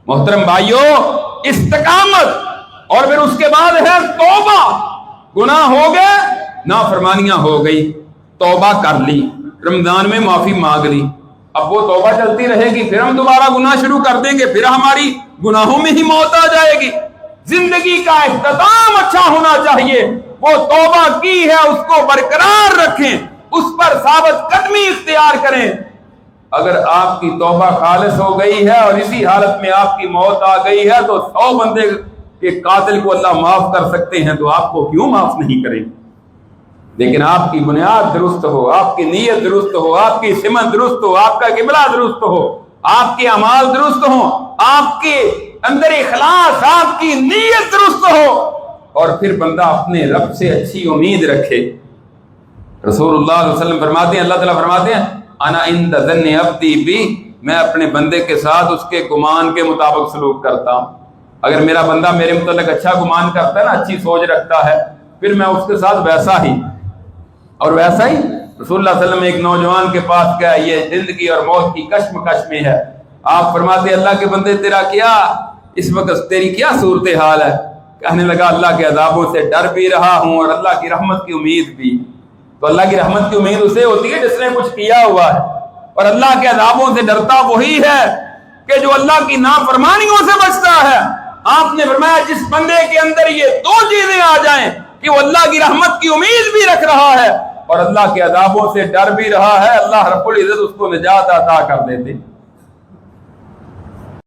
محترم بھائیوں، استقامت اور پھر اس کے بعد ہے توبہ. گناہ ہو گئے، نافرمانیاں ہو گئی، توبہ کر لی، رمضان میں معافی مانگ لی. اب وہ توبہ چلتی رہے گی، پھر ہم دوبارہ گناہ شروع کر دیں گے، پھر ہماری گناہوں میں ہی موت آ جائے گی. زندگی کا اختتام اچھا ہونا چاہیے. وہ توبہ کی ہے اس کو برقرار رکھیں، اس پر ثابت قدمی اختیار کریں. اگر آپ کی توبہ خالص ہو گئی ہے اور اسی حالت میں آپ کی موت آ گئی ہے تو 100 بندے کے قاتل کو اللہ معاف کر سکتے ہیں، تو آپ کو کیوں معاف نہیں کریں؟ لیکن آپ کی بنیاد درست ہو، آپ کی نیت درست ہو، آپ کی سمت درست ہو، آپ کا قبلہ درست ہو، آپ کے اعمال درست ہو، آپ کے اندر اخلاص، آپ کی نیت درست ہو، اور پھر بندہ اپنے رب سے اچھی امید رکھے. رسول اللہ صلی اللہ علیہ وسلم فرماتے ہیں، اللہ تعالیٰ فرماتے ہیں انا عند ظن عبدی بی، میں اپنے بندے کے ساتھ اس کے گمان کے مطابق سلوک کرتا ہوں. اگر میرا بندہ میرے متعلق اچھا گمان کرتا ہے نا، اچھی سوچ رکھتا ہے، پھر میں اس کے ساتھ ویسا ہی. اور ویسا ہی رسول اللہ صلی اللہ علیہ وسلم ایک نوجوان کے پاس گیا، یہ زندگی اور موت کی کشمکش میں ہے. آپ فرماتے ہیں اللہ کے بندے تیرا کیا اس وقت تیری کیا صورتحال ہے؟ کہنے لگا اللہ کے عذابوں سے ڈر بھی رہا ہوں اور اللہ کی رحمت کی امید بھی. تو اللہ کی رحمت کی امید اسے ہوتی ہے جس نے کچھ کیا ہوا ہے، اور اللہ کے عذابوں سے ڈرتا وہی ہے کہ جو اللہ کی نافرمانیوں سے بچتا ہے. آپ نے فرمایا جس بندے کے اندر یہ 2 چیزیں آ جائیں کہ وہ اللہ کی رحمت کی امید بھی رکھ رہا ہے اور اللہ کے عذابوں سے ڈر بھی رہا ہے، اللہ رب العزت اس کو نجات عطا کر دیتے.